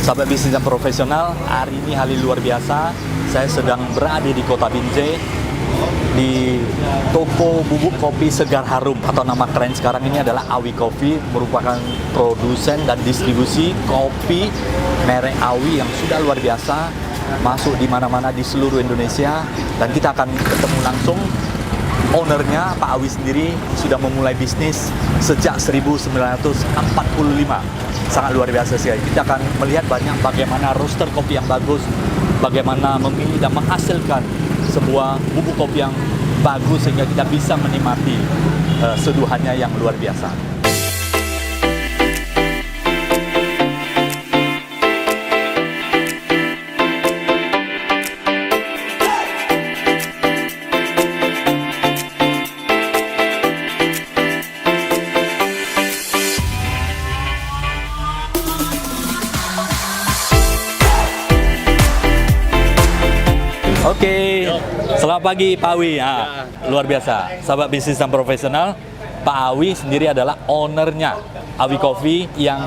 Sahabat bisnis yang profesional, hari ini hari luar biasa. Saya sedang berada di Kota Binjai di toko bubuk kopi Segar Harum, atau nama keren sekarang ini adalah Awi Coffee, merupakan produsen dan distribusi kopi merek Awi yang sudah luar biasa, masuk di mana-mana di seluruh Indonesia. Dan kita akan ketemu langsung ownernya. Pak Awi sendiri sudah memulai bisnis sejak 1945. Sangat luar biasa sekali. Kita akan melihat banyak bagaimana roaster kopi yang bagus, bagaimana memilih dan menghasilkan sebuah bubuk kopi yang bagus sehingga kita bisa menikmati seduhannya yang luar biasa. Oke, selamat pagi Pak Awi. Luar biasa, sahabat bisnis dan profesional. Pak Awi sendiri adalah ownernya Awi Coffee yang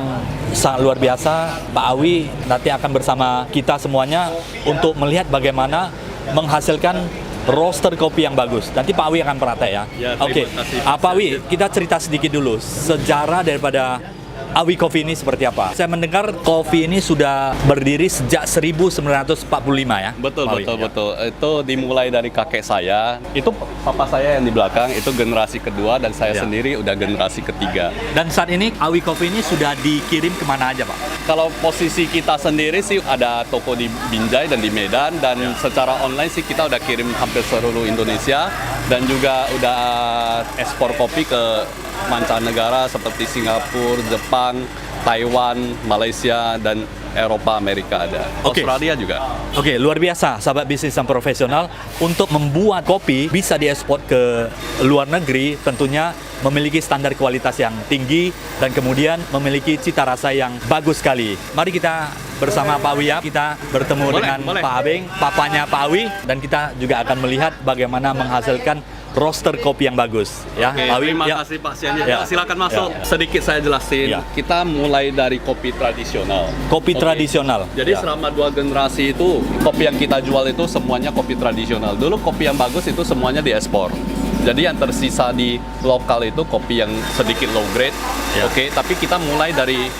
sangat luar biasa. Pak Awi nanti akan bersama kita semuanya untuk melihat bagaimana menghasilkan roaster kopi yang bagus. Nanti Pak Awi akan praktek ya. Oke, Pak Awi, kita cerita sedikit dulu sejarah daripada Awi Coffee ini seperti apa? Saya mendengar kopi ini sudah berdiri sejak 1945 ya? Betul. Itu dimulai dari kakek saya. Itu papa saya yang di belakang, itu generasi kedua, dan saya sendiri udah generasi ketiga. Dan saat ini Awi Coffee ini sudah dikirim kemana aja, Pak? Kalau posisi kita sendiri sih ada toko di Binjai dan di Medan, dan secara online sih kita udah kirim hampir seluruh Indonesia, dan juga udah ekspor kopi ke mancanegara seperti Singapura, Jepang, Taiwan, Malaysia, dan Eropa, Amerika ada. Australia juga. Oke, luar biasa sahabat bisnis dan profesional. Untuk membuat kopi bisa diekspor ke luar negeri, tentunya memiliki standar kualitas yang tinggi dan kemudian memiliki cita rasa yang bagus sekali. Mari kita bersama Pak Awi ya, kita bertemu dengan Pak Abeng, papanya Pak Awi, dan kita juga akan melihat bagaimana menghasilkan roaster kopi yang bagus ya. Oke, Pak Awi, terima kasih Pak Siannya. Silakan masuk. Sedikit saya jelasin. Kita mulai dari kopi tradisional. Kopi tradisional. Jadi selama 2 generasi itu kopi yang kita jual itu semuanya kopi tradisional. Dulu kopi yang bagus itu semuanya diekspor. Jadi yang tersisa di lokal itu kopi yang sedikit low grade. Oke, tapi kita mulai dari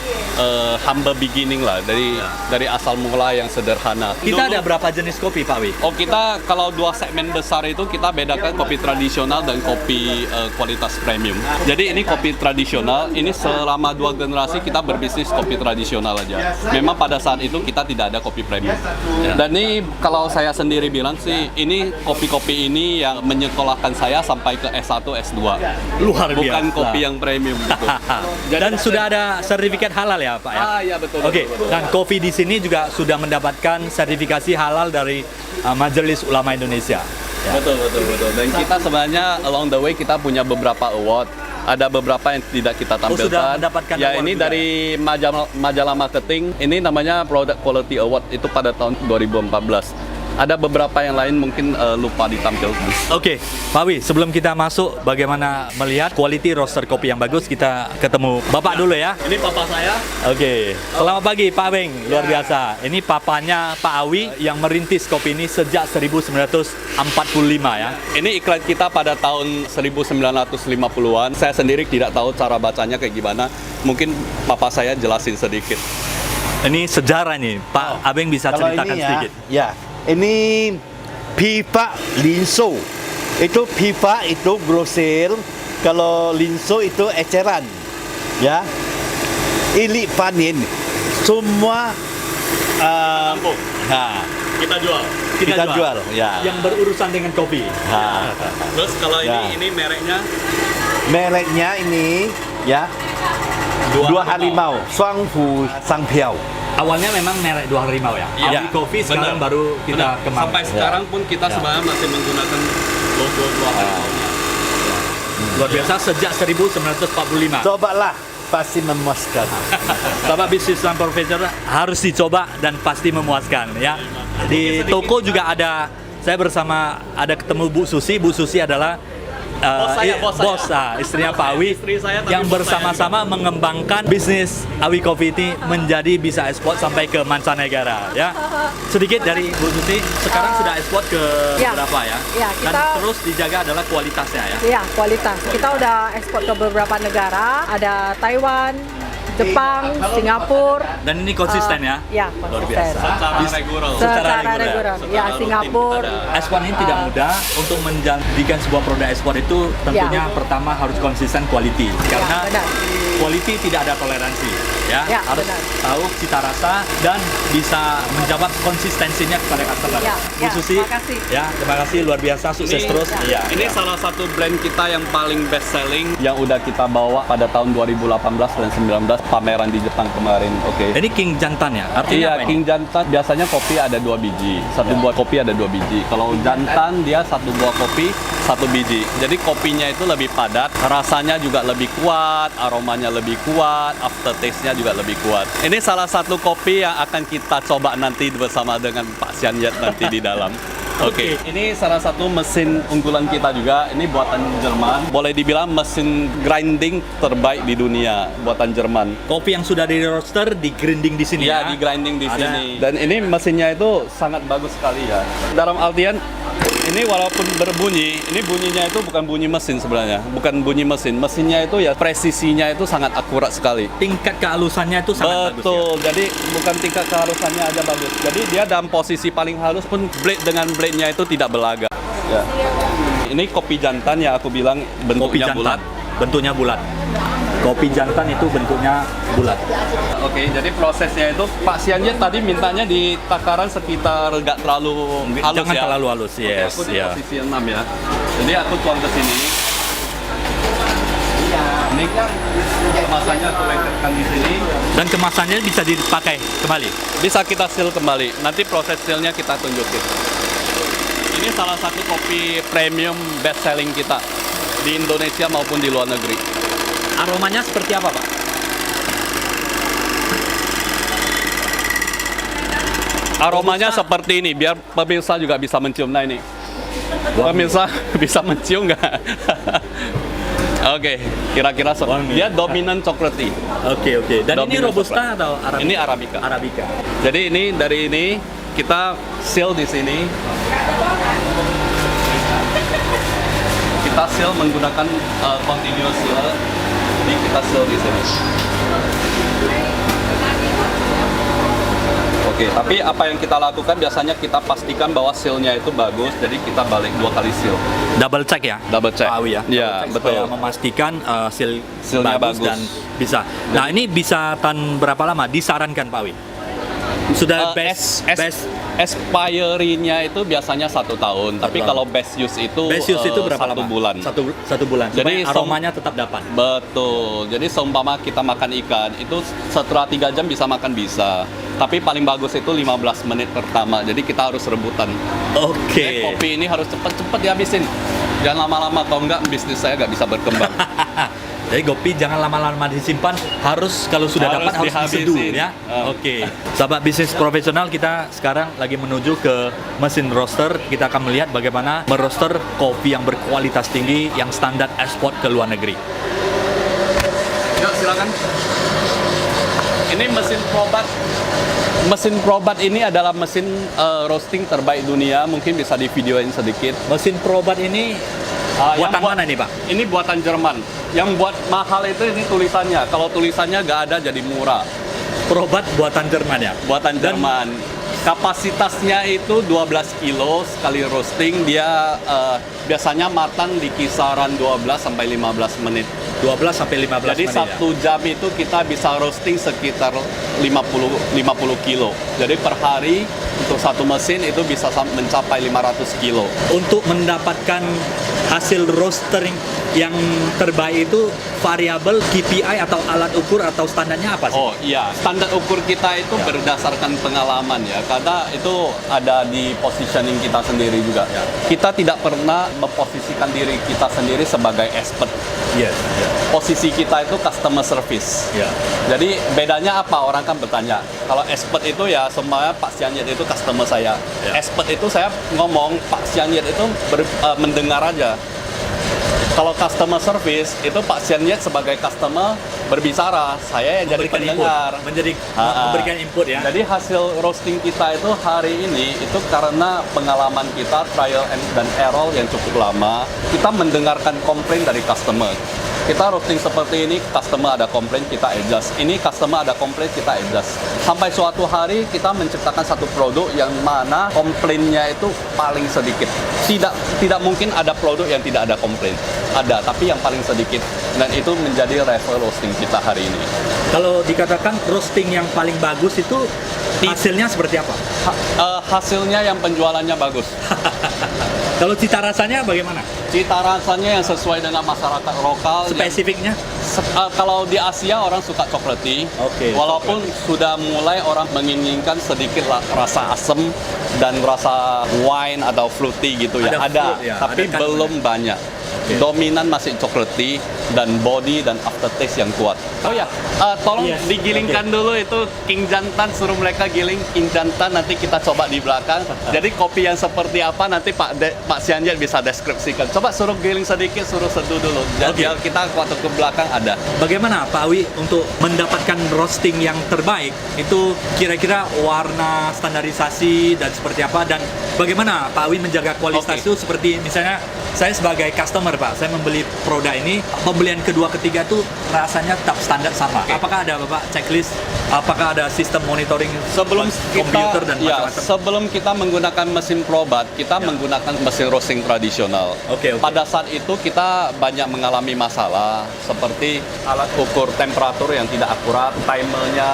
humble beginning lah, dari asal mula yang sederhana. Kita ada berapa jenis kopi, Pak Awi? Oh, kita kalau 2 segmen besar itu kita bedakan kopi tradisional dan kopi kualitas premium. Jadi ini kopi tradisional, ini selama 2 generasi kita berbisnis kopi tradisional aja. Memang pada saat itu kita tidak ada kopi premium. Dan ini kalau saya sendiri bilang sih, ini kopi-kopi ini yang menyekolahkan saya sampai ke S1, S2. Luar biasa. Bukan kopi yang premium gitu. Dan sudah ada sertifikat halal ya, Pak ya? Iya betul. Oke, dan kopi di sini juga sudah mendapatkan sertifikasi halal dari Majelis Ulama Indonesia. Ya. Betul. Dan kita sebenarnya along the way kita punya beberapa award. Ada beberapa yang tidak kita tampilkan. Sudah mendapatkan award ini juga. Dari majalah marketing. Ini namanya Product Quality Award, itu pada tahun 2014. Ada beberapa yang lain mungkin lupa ditampilkan. Oke, Pak Awi, sebelum kita masuk bagaimana melihat quality roaster kopi yang bagus, kita ketemu Bapak dulu ya. Ini papa saya. Oke, selamat pagi Pak Abeng, luar biasa. Ini papanya Pak Awi yang merintis kopi ini sejak 1945 ya. Ini iklan kita pada tahun 1950-an. Saya sendiri tidak tahu cara bacanya kayak gimana. Mungkin papa saya jelasin sedikit. Ini sejarah nih, Pak Abeng bisa ceritakan sedikit. Ya, ini pipa linso. Itu pipa itu grosir. Kalau linso itu eceran. Ya. Ini panen. Semua Kita jual. kita jual. Ya. Yang berurusan dengan kopi. Terus kalau ini mereknya? Mereknya ini ya. Dua harimau, Suangfu Sangpiao. Awalnya memang merek Dua Harimau ya. Iya, Awi Coffee sekarang benar. baru kita kembangkan. Sampai sekarang pun kita sebenarnya masih menggunakan logo Dua Harimau. Luar biasa sejak 1945. Cobalah, pasti memuaskan. Sahabat bisnis dan profesional harus dicoba dan pasti memuaskan ya. Di toko juga ada, saya bersama ada ketemu Bu Susi. Bu Susi adalah Bos saya. istrinya Pak Awi, Istri saya, tapi yang bos bersama-sama mengembangkan bisnis Awi Coffee ini menjadi bisa ekspor sampai ke mancanegara ya. Sedikit dari Bu Susi, sekarang sudah ekspor ke Ya. berapa ya? Ya, Dan kita- terus dijaga adalah kualitasnya ya. Ya, kualitas. Kita udah ekspor ke beberapa negara, ada Taiwan, Jepang, Singapura. Dan ini konsisten ya. Ya, Luar konsisten. biasa. Secara reguler. Secara Secara reguler. reguler. Secara Ya, rutin Singapura. ada. Ekspor ini tidak mudah. Untuk menjadikan sebuah produk ekspor itu tentunya Ya. pertama harus konsisten quality. Karena benar. quality tidak ada toleransi. Ya, Ya, harus benar. tahu cita rasa dan bisa menjawab konsistensinya kepada customer. Ya, Bu ya, Susi, terima kasih. ya terima kasih luar biasa, sukses terus. Iya. Ini salah satu brand kita yang paling best selling yang udah kita bawa pada tahun 2018 dan 19 pameran di Jepang kemarin. Oke. Ini King Jantan ya, artinya Iya, apa ini? King Jantan biasanya kopi ada 2 biji. Satu buah kopi ada 2 biji. Kalau jantan dia satu buah kopi 1 biji. Jadi kopinya itu lebih padat, rasanya juga lebih kuat, aromanya lebih kuat, aftertaste-nya juga lebih kuat. Ini salah satu kopi yang akan kita coba nanti bersama dengan Pak Sianyet nanti di dalam. Oke, ini salah satu mesin unggulan kita juga. Ini buatan Jerman. Boleh dibilang mesin grinding terbaik di dunia, buatan Jerman. Kopi yang sudah di roaster, di grinding di sini ya. Iya, di grinding di Ada. sini. Dan ini mesinnya itu sangat bagus sekali ya. Dalam artian ini walaupun berbunyi, ini bunyinya itu bukan bunyi mesin sebenarnya, bukan bunyi mesin. Mesinnya itu ya presisinya itu sangat akurat sekali. Tingkat kehalusannya itu sangat bagus ya. Betul. Jadi bukan tingkat kehalusannya aja bagus. Jadi dia dalam posisi paling halus pun blade dengan blade-nya itu tidak belaga. Ya. Ini kopi jantan yang aku bilang Kopi bentuknya jantan, bulat. bentuknya bulat. Kopi jantan itu bentuknya bulat. Oke, jadi prosesnya itu Pak Sianjet tadi mintanya di takaran sekitar nggak terlalu halus Jangan ya. terlalu halus, Oke, yes, aku di ya. posisi 6 ya. Jadi aku tuang ke sini. Ini kemasannya aku lengkapkan di sini. Dan kemasannya bisa dipakai kembali. Bisa kita seal kembali. Nanti proses sealnya kita tunjukin. Ini salah satu kopi premium best selling kita di Indonesia maupun di luar negeri. Aromanya seperti apa, Pak? Aromanya seperti ini, biar pemirsa juga bisa mencium. Nah ini, pemirsa bisa mencium nggak? Oke, kira-kira dia dominan chocolatey. Oke. Dan ini Dominan robusta atau arabica? Ini arabica. Arabica. Jadi ini dari ini kita seal di sini. Kita seal menggunakan continuous seal. Jadi kita seal di sini. Oke, tapi apa yang kita lakukan biasanya kita pastikan bahwa seal-nya itu bagus, jadi kita balik 2 kali seal. Double check ya? Double check. Pak Awi ya? Iya, Double check betul. supaya memastikan Seal-nya bagus. dan bisa. Nah, ini bisa tahan berapa lama? Disarankan Pak Awi? Sudah best Expiry-nya itu biasanya 1 tahun, tapi tahun. kalau best use itu best use itu berapa 1 lama? bulan. Satu bulan. Jadi Supaya aromanya tetap dapat. Betul. Jadi seumpama kita makan ikan, itu setelah 3 jam bisa makan bisa. Tapi paling bagus itu 15 menit pertama. Jadi kita harus rebutan. Oke. Kopi ini harus cepet-cepet dihabisin. Jangan lama-lama, kalau enggak bisnis saya nggak bisa berkembang. Jadi kopi jangan lama-lama disimpan, harus kalau sudah Harus dapat harus diseduh dihabisin. ya. Ah. Oke. Sahabat bisnis profesional, kita sekarang lagi menuju ke mesin roaster. Kita akan melihat bagaimana meroaster kopi yang berkualitas tinggi yang standar ekspor ke luar negeri. Yuk silakan. Ini mesin Probat. Mesin Probat ini adalah mesin roasting terbaik dunia. Mungkin bisa di videoin sedikit. Mesin Probat ini Yang buatan buat- mana nih, Pak? Ini buatan Jerman. Yang buat mahal itu ini tulisannya. Kalau tulisannya nggak ada jadi murah. Probat buatan Jerman ya. Buatan Dan- Jerman. Kapasitasnya itu 12 kilo sekali roasting. Dia biasanya matang di kisaran 12 sampai 15 menit. 12 sampai 15 Jadi menit ya. 1 jam itu kita bisa roasting sekitar 50 kilo. Jadi per hari untuk satu mesin itu bisa mencapai 500 kilo. Untuk mendapatkan hasil roastering yang terbaik itu variabel KPI atau alat ukur atau standarnya apa sih? Oh iya, standar ukur kita itu Ya. berdasarkan pengalaman ya, karena itu ada di positioning kita sendiri juga. Ya. Kita tidak pernah memposisikan diri kita sendiri sebagai expert. Yes. Posisi kita itu customer service. Ya. Jadi bedanya apa? Orang kan bertanya. Kalau expert itu ya semuanya Pak Sianyet itu customer saya. Ya. Expert itu saya ngomong Pak Sianyet itu mendengar aja. Kalau customer service itu Pak Xianyet sebagai customer berbicara, saya yang jadi Memberikan pendengar. input, menjadi Ah. memberikan input ya. Jadi hasil roasting kita itu hari ini itu karena pengalaman kita trial dan error yang cukup lama, kita mendengarkan komplain dari customer. Kita roasting seperti ini, customer ada komplain, kita adjust. Ini customer ada komplain, kita adjust. Sampai suatu hari kita menciptakan satu produk yang mana komplainnya itu paling sedikit. Tidak mungkin ada produk yang tidak ada komplain. Ada, tapi yang paling sedikit. Dan itu menjadi level roasting kita hari ini. Kalau dikatakan roasting yang paling bagus itu hasilnya seperti apa? Hasilnya yang penjualannya bagus. Kalau cita rasanya bagaimana? Cita rasanya yang sesuai dengan masyarakat lokal. Spesifiknya? Kalau di Asia orang suka chocolatey, Oke, walaupun sudah mulai orang menginginkan sedikit rasa asam dan rasa wine atau fruity gitu ya. Ada fruit ya, tapi ada belum banyak. Dominan masih chocolatey dan body dan aftertaste yang kuat. Oh ya, tolong Yes, digilingkan dulu itu king jantan, suruh mereka giling king jantan, nanti kita coba di belakang. Jadi kopi yang seperti apa nanti Pak Xianyet bisa deskripsikan. Coba suruh giling sedikit, suruh seduh dulu. Jadi Oke. kita waktu ke belakang ada. Bagaimana Pak Awi untuk mendapatkan roasting yang terbaik? Itu kira-kira warna standarisasi dan seperti apa? Dan bagaimana Pak Awi menjaga kualitas Oke. itu seperti misalnya saya sebagai customer Pak, saya membeli produk ini, pembelian kedua ketiga tuh rasanya tetap standar sama. Oke. Apakah ada Bapak checklist? Apakah ada sistem monitoring Sebelum komputer dan ya, macam-macam? sebelum kita menggunakan mesin probat, kita menggunakan mesin roasting tradisional. Oke, oke. Pada saat itu kita banyak mengalami masalah seperti alat ukur temperatur yang tidak akurat, timernya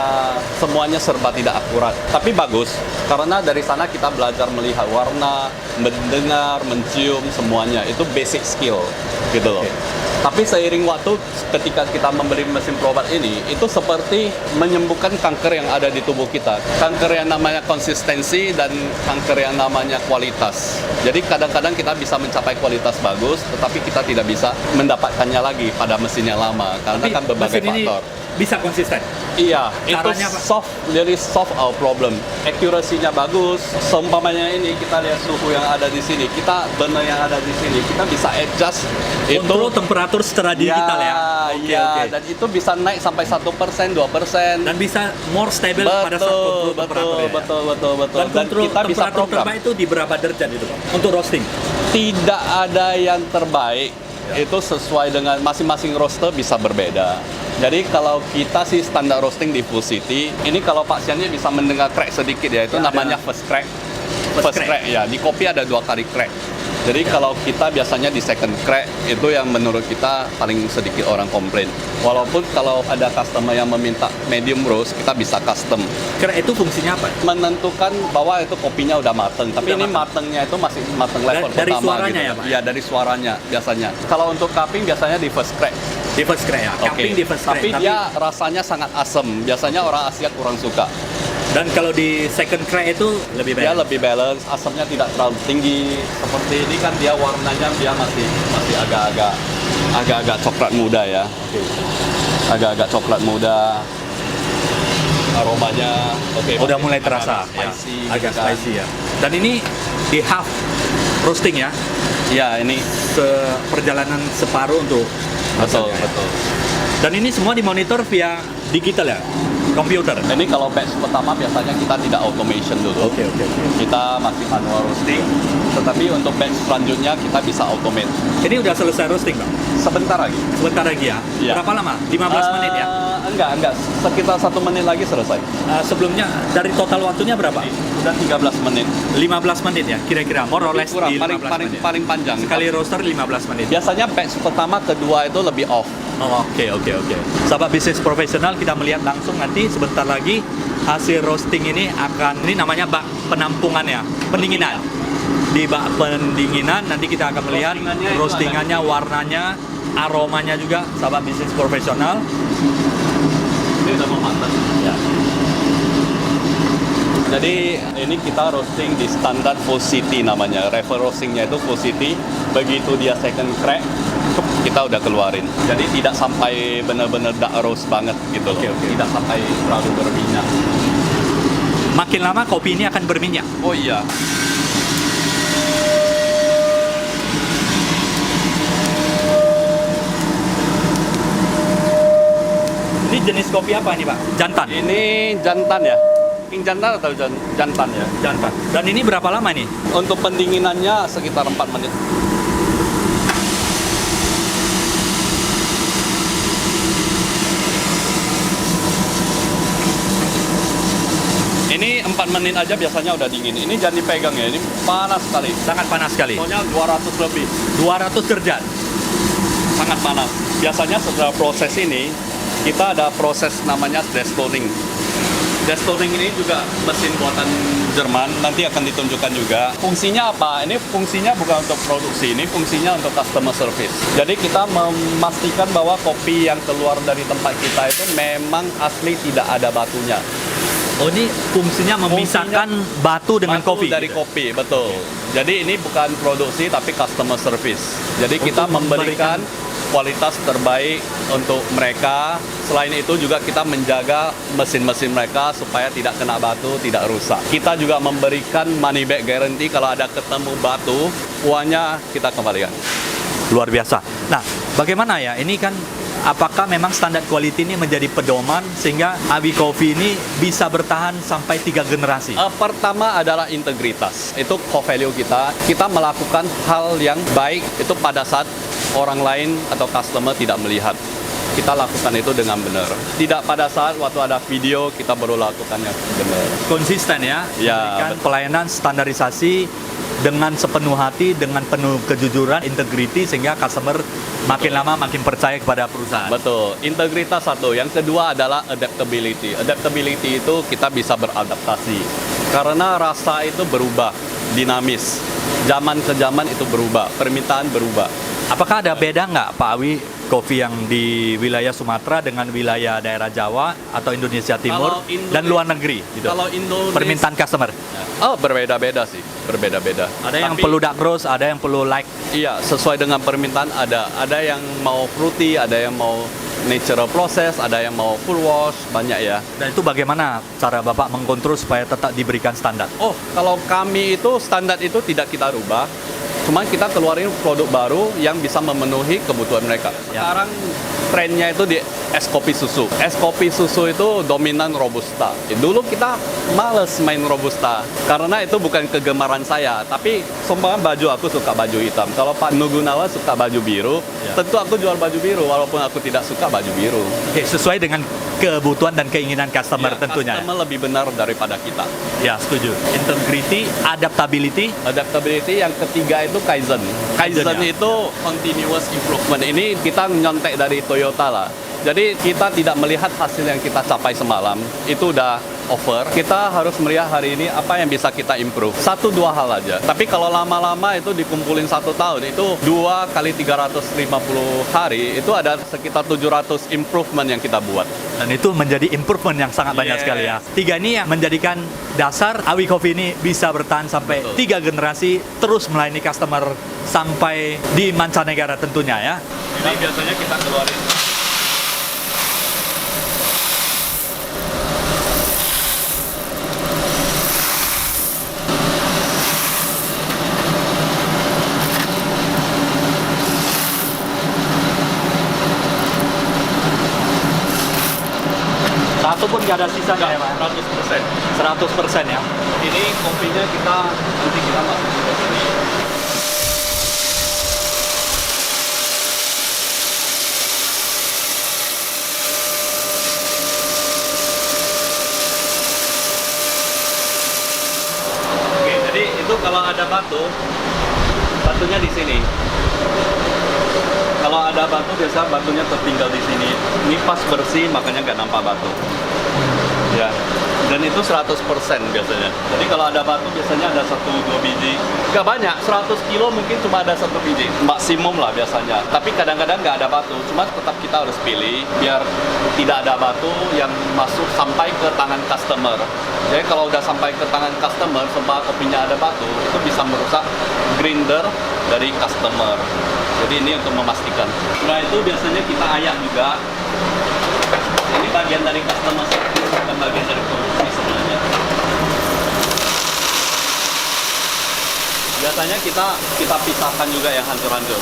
semuanya serba tidak akurat. Tapi bagus karena dari sana kita belajar melihat warna, mendengar, mencium semuanya. Itu basic skill gitu loh. Oke. Tapi seiring waktu ketika kita membeli mesin probat ini, itu seperti menyembuhkan kanker yang ada di tubuh kita. Kanker yang namanya konsistensi dan kanker yang namanya kualitas. Jadi kadang-kadang kita bisa mencapai kualitas bagus, tetapi kita tidak bisa mendapatkannya lagi pada mesin yang lama karena kan berbagai mesin ini faktor. bisa konsisten. Iya, Caranya apa? itu really solve our problem. Accuracy-nya bagus. Seumpamanya ini kita lihat suhu yang ada di sini, kita burner yang ada di sini, kita bisa adjust Kontrol temperatur secara digital ya. Oke, Iya, oke. dan itu bisa naik sampai 1%, 2%. Dan bisa more stable pada saat kontrol temperatur ya. betul. Dan kontrol kita bisa temperatur program. terbaik itu di berapa derajat itu Pak? Untuk roasting? Tidak ada yang terbaik. Itu sesuai dengan masing-masing roaster bisa berbeda. Jadi kalau kita sih standar roasting di Full City, ini kalau Pak Xianyet bisa mendengar crack sedikit ya, itu Ya, namanya ada. first crack. First crack. Ya, di kopi ada 2 kali crack. Jadi kalau kita biasanya di second crack, itu yang menurut kita paling sedikit orang komplain. Walaupun kalau ada customer yang meminta medium roast, kita bisa custom. Crack itu fungsinya apa? Menentukan bahwa itu kopinya udah mateng, tapi Udah ini mateng. matengnya itu masih mateng level Dari pertama suaranya gitu. ya, Pak? Iya, dari suaranya biasanya. Kalau untuk cupping biasanya di first crack. Di first crack ya. Oke. Cupping di first crack. Tapi dia rasanya sangat asam. Biasanya orang Asia kurang suka. Dan kalau di second crack itu lebih Dia baik. lebih balance, asamnya tidak terlalu tinggi. Seperti ini kan dia warnanya dia masih agak-agak coklat muda ya. Agak-agak coklat muda. Aromanya Udah mulai terasa. agak spicy, Ya. Agak gitu kan. spicy ya. Dan ini di half roasting ya. Iya, ini Perjalanan separuh untuk betul, hasilnya. betul. Dan ini semua dimonitor via digital ya, komputer. Ini kalau batch pertama biasanya kita tidak automation dulu. Oke. Kita masih manual roasting, tetapi untuk batch selanjutnya kita bisa automate. Ini udah selesai roasting Bang? Sebentar lagi. Sebentar lagi ya. Iya. Berapa lama? 15 menit ya. Enggak. Sekitar 1 menit lagi selesai. Sebelumnya dari total waktunya berapa? Sudah 13 menit. 15 menit ya, kira-kira more or less Kurang, di 15 paling menit. paling panjang. Sekali roaster 15 menit. Biasanya batch pertama, kedua itu lebih off. Oh, oke. Sahabat bisnis profesional, kita melihat langsung nanti sebentar lagi hasil roasting ini namanya bak penampungan ya, pendinginan. Di bak pendinginan nanti kita akan melihat Roastingannya itu roastingannya, warnanya, aromanya juga, sahabat bisnis profesional. Ini udah mau matang. Ya. Jadi ini kita roasting di standar Full City namanya. Refer roastingnya itu Full City. Begitu dia second crack, kita udah keluarin. Jadi tidak sampai benar-benar dark roast banget gitu loh. Oke. Tidak sampai terlalu berminyak. Makin lama kopi ini akan berminyak. Oh iya. Ini jenis kopi apa ini Pak? Jantan? Ini jantan ya. King jantan atau jantan ya? Jantan. Dan ini berapa lama nih? Untuk pendinginannya sekitar 4 menit. Ini 4 menit aja biasanya udah dingin. Ini jangan dipegang ya, ini panas sekali. Sangat panas sekali. Soalnya 200 lebih. 200 derajat. Sangat panas. Biasanya setelah proses ini, kita ada proses namanya destoning. Destoning ini juga mesin buatan Jerman, nanti akan ditunjukkan juga. Fungsinya apa? Ini fungsinya bukan untuk produksi, ini fungsinya untuk customer service. Jadi kita memastikan bahwa kopi yang keluar dari tempat kita itu memang asli tidak ada batunya. Oh, ini fungsinya memisahkan batu dengan Batu kopi. dari kopi, betul. Jadi ini bukan produksi tapi customer service. Jadi kita memberikan kualitas terbaik untuk mereka. Selain itu juga kita menjaga mesin-mesin mereka supaya tidak kena batu, tidak rusak. Kita juga memberikan money back guarantee kalau ada ketemu batu, uangnya kita kembalikan. Luar biasa. Nah, bagaimana ya? Ini kan apakah memang standar quality ini menjadi pedoman sehingga Awi Coffee ini bisa bertahan sampai 3 generasi? Pertama adalah integritas. Itu core value kita. Kita melakukan hal yang baik itu pada saat orang lain atau customer tidak melihat. Kita lakukan itu dengan benar. Tidak pada saat waktu ada video kita baru lakukan yang benar. Konsisten ya, Ya, memberikan pelayanan standarisasi dengan sepenuh hati, dengan penuh kejujuran, integrity sehingga customer makin lama makin percaya kepada perusahaan. Betul, integritas satu. Yang kedua adalah adaptability. Adaptability itu kita bisa beradaptasi. Karena rasa itu berubah, dinamis. Zaman ke zaman itu berubah, permintaan berubah. Apakah ada beda nggak Pak Awi kopi yang di wilayah Sumatera dengan wilayah daerah Jawa atau Indonesia Timur Kalau Indonesia- dan luar negeri? Gitu. Kalau Indonesia, Permintaan customer. oh berbeda-beda sih, berbeda-beda. Ada yang Tapi- perlu dark roast, ada yang perlu light. Iya, sesuai dengan permintaan ada. Ada yang mau fruity, ada yang mau natural process, ada yang mau full wash, banyak ya. Dan itu bagaimana cara Bapak mengkontrol supaya tetap diberikan standar? Oh, kalau kami itu standar itu tidak kita rubah. Cuman kita keluarin produk baru yang bisa memenuhi kebutuhan mereka. Ya. Sekarang trennya itu di es kopi susu. Es kopi susu itu dominan Robusta. Dulu kita males main Robusta karena itu bukan kegemaran saya. Tapi sumpah baju aku suka baju hitam. Kalau Pak Nugunawa suka baju biru, Ya. tentu aku jual baju biru walaupun aku tidak suka baju biru. Oke, sesuai dengan kebutuhan dan keinginan customer Ya, tentunya. customer lebih benar daripada kita. Ya, setuju. Integrity, adaptability, Adaptability yang ketiga itu Kaizen. Kaizen Kaizen, ya. itu continuous improvement. Ini kita nyontek dari Toyota lah. Jadi kita tidak melihat hasil yang kita capai semalam itu udah over. Kita harus melihat hari ini apa yang bisa kita improve. 1-2 hal aja. Tapi kalau lama-lama itu dikumpulin 1 tahun itu 2 kali 350 hari itu ada sekitar 700 improvement yang kita buat. dan itu menjadi improvement yang sangat banyak Yes. sekali ya. 3 ini yang menjadikan dasar Awi Coffee ini bisa bertahan sampai Betul. 3 generasi terus melayani customer sampai di mancanegara tentunya ya. Ini biasanya kita keluarin. Satu pun nggak ada sisanya ya Pak. 100%. 100% ya. Ini kopinya kita nanti kita masukin ke sini. Oke, jadi itu kalau ada batu, batunya di sini. Kalau ada batu biasa batunya tertinggal di sini. Ini pas bersih makanya nggak nampak batu. Ya. Dan itu 100% biasanya. Jadi kalau ada batu biasanya ada 1-2 biji. Nggak banyak, 100 kilo mungkin cuma ada 1 biji. Maksimum lah biasanya. Tapi kadang-kadang nggak ada batu. Cuma tetap kita harus pilih biar tidak ada batu yang masuk sampai ke tangan customer. Jadi kalau udah sampai ke tangan customer, sebab kopinya ada batu, itu bisa merusak grinder dari customer. Jadi ini untuk memastikan. Nah itu biasanya kita ayak juga. Ini bagian dari customer service, bukan bagian dari produksi sebenarnya. Biasanya kita pisahkan juga yang hancur-hancur.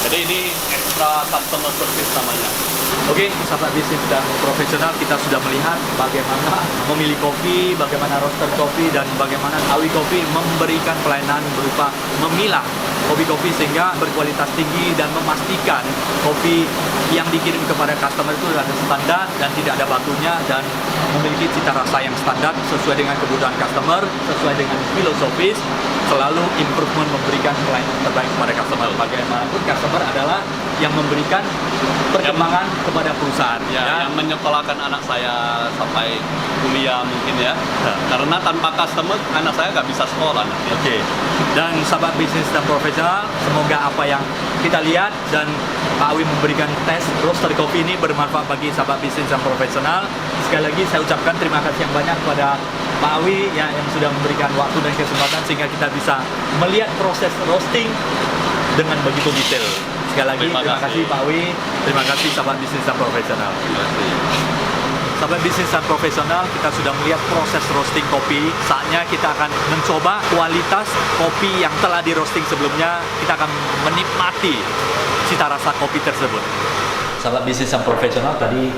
Jadi ini Ultra Customer Service namanya. Oke, sahabat bisnis dan profesional, kita sudah melihat bagaimana memilih kopi, bagaimana roaster kopi, dan bagaimana Awi Coffee memberikan pelayanan berupa memilah kopi-kopi sehingga berkualitas tinggi dan memastikan kopi yang dikirim kepada customer itu ada standar dan tidak ada batunya dan memiliki cita rasa yang standar sesuai dengan kebutuhan customer, sesuai dengan filosofis, selalu improvement, memberikan pelayanan terbaik kepada customer. Bagaimanapun customer adalah yang memberikan perkembangan kepada perusahaan. Yang menyekolahkan anak saya sampai kuliah mungkin ya. Karena tanpa customer anak saya nggak bisa sekolah nanti. Oke. Dan sahabat bisnis dan profesional, semoga apa yang kita lihat dan Pak Awi memberikan tes roaster kopi ini bermanfaat bagi sahabat bisnis dan profesional. Sekali lagi saya ucapkan terima kasih yang banyak kepada Pak Awi ya, yang sudah memberikan waktu dan kesempatan sehingga kita bisa melihat proses roasting dengan begitu detail. Sekali lagi terima kasih Pak Awi, terima kasih sahabat bisnis dan profesional. Terima kasih. Sahabat bisnis dan profesional, kita sudah melihat proses roasting kopi. Saatnya kita akan mencoba kualitas kopi yang telah di roasting sebelumnya. Kita akan menikmati cita rasa kopi tersebut. Sahabat bisnis dan profesional, tadi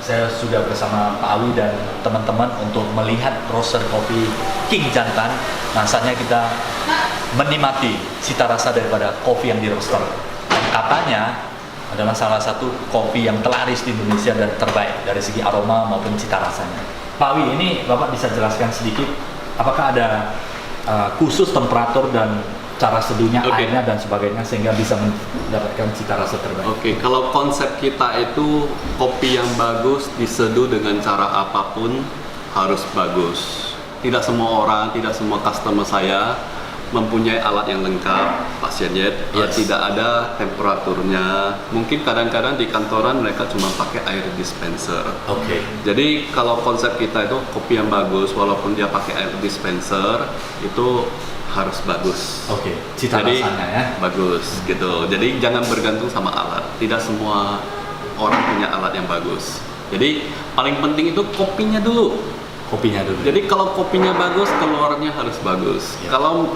saya sudah bersama Pak Awi dan teman-teman untuk melihat roaster kopi King Jantan. Nah, saatnya kita menikmati cita rasa daripada kopi yang di roaster. Dan katanya adalah salah satu kopi yang terlaris di Indonesia dan terbaik dari segi aroma maupun cita rasanya. Pak Awi, ini Bapak bisa jelaskan sedikit apakah ada khusus temperatur dan cara seduhnya, airnya dan sebagainya sehingga bisa mendapatkan cita rasa terbaik? Oke, kalau konsep kita itu kopi yang bagus diseduh dengan cara apapun harus bagus. Tidak semua orang, tidak semua customer saya mempunyai alat yang lengkap, pasiennya tidak ada temperaturnya. Mungkin kadang-kadang di kantoran mereka cuma pakai air dispenser. Oke. Jadi kalau konsep kita itu kopi yang bagus, walaupun dia pakai air dispenser itu harus bagus. Oke. Cita Jadi, rasanya ya. bagus gitu. Jadi jangan bergantung sama alat. Tidak semua orang punya alat yang bagus. Jadi paling penting itu kopinya dulu. Kopinya dulu. Jadi kalau kopinya bagus, keluarnya harus bagus. Ya. Kalau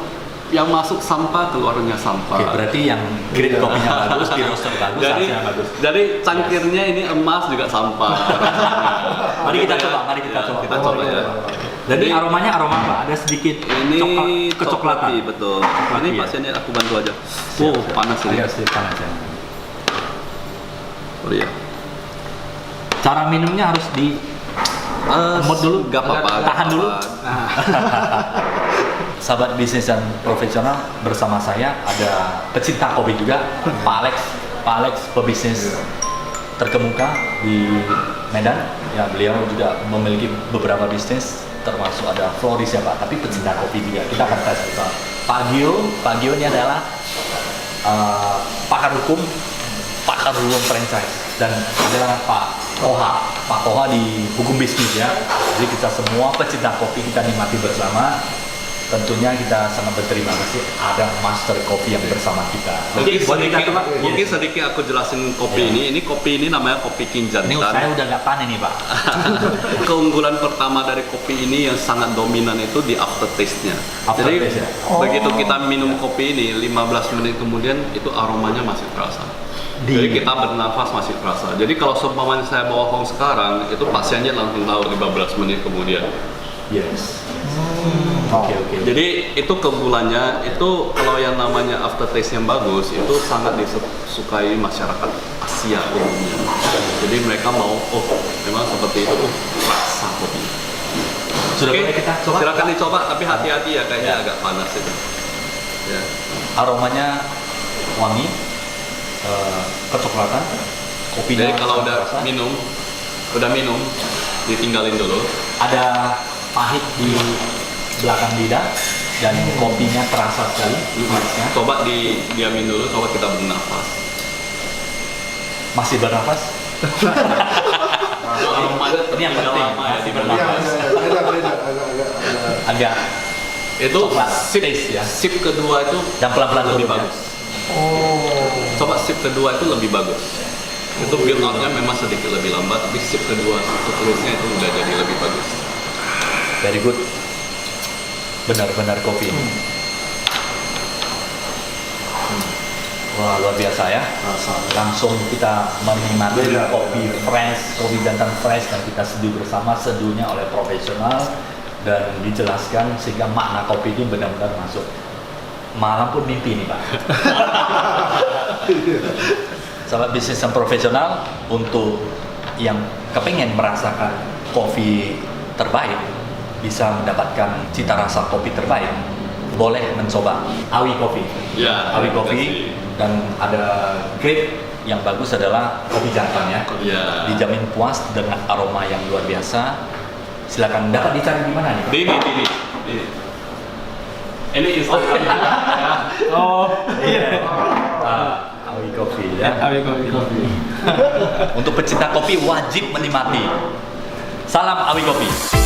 yang masuk sampah, keluarnya sampah. Oke, berarti yang grade kopinya bagus, di roaster bagus, hasilnya bagus. Jadi cangkirnya ini emas juga sampah. Mari kita coba, Kita coba ya. Jadi aromanya aroma apa? Ada sedikit Ini kecoklatan. coklati, betul. Coklati, Ini ya. pasiennya aku bantu aja. Oh, panas ini. Agak sedikit panas ya. Oh iya. Cara minumnya harus di mod dulu, Gak apa-apa. tahan dulu. Nah. Sahabat bisnis dan profesional, bersama saya ada pecinta kopi juga, Pak Alex. Pak Alex pebisnis terkemuka di Medan. Ya, beliau juga memiliki beberapa bisnis, termasuk ada floris ya Pak, tapi pecinta kopi juga. Kita akan tes bersama. Pak Gio ini adalah pakar hukum franchise, dan adalah Pak Koha di hukum bisnis ya. Jadi kita semua pecinta kopi kita nikmati bersama. Tentunya kita sangat berterima kasih ada master kopi yang bersama kita. Mungkin sedikit aku jelasin kopi ini. Ini kopi ini namanya kopi King Ini Jantan. saya udah nggak tahan ini Pak. Keunggulan pertama dari kopi ini yang sangat dominan itu di aftertaste-nya. Jadi Aftertaste ya? begitu kita minum kopi ini 15 menit kemudian itu aromanya masih terasa. Jadi kita bernafas masih terasa. Jadi kalau seumpamanya saya bawa home sekarang, itu pasiennya langsung tahu 15 menit kemudian. Yes. Oke. Jadi itu keunggulannya, itu kalau yang namanya aftertaste yang bagus itu sangat disukai masyarakat Asia umumnya. Jadi mereka mau, oh memang seperti itu, rasa kopi. Sudah boleh kita coba? Silakan dicoba, tapi hati-hati ya, kayaknya agak panas itu. Ya. Aromanya wangi, kecoklatan, kopinya. Jadi kalau udah terasa. minum, ditinggalin dulu. Ada pahit di belakang lidah dan kopinya terasa sekali di manisnya. Coba diamin dulu, coba kita bernafas. Masih bernafas? Aromanya Ini yang penting, lama ya masih di bernafas. Beda, Agak itu coklat, sip taste ya. sip kedua itu Dan pelan-pelan lebih turun, ya. bagus. Coba sip kedua itu lebih bagus. Itu build up-nya memang sedikit lebih lambat, tapi sip kedua seterusnya itu udah jadi lebih bagus. Very good. Benar-benar kopi. Wah, luar biasa ya. Langsung kita menikmati Beda. kopi fresh, kopi jantan fresh, dan kita seduh bersama, seduhnya oleh profesional dan dijelaskan sehingga makna kopi itu benar-benar masuk. Malam pun mimpi nih Pak. Sahabat bisnis yang profesional, untuk yang kepengen merasakan kopi terbaik, bisa mendapatkan cita rasa kopi terbaik, boleh mencoba Awi Coffee. Ya, Awi terima Coffee, kasih. dan ada grade yang bagus adalah kopi jantan ya. Ya. Dijamin puas dengan aroma yang luar biasa. Silakan, dapat dicari di mana nih Pak? Ini. Ini Instagram. Iya. Awi Coffee ya. Awi Coffee. Untuk pecinta kopi wajib menikmati. Salam Awi Coffee.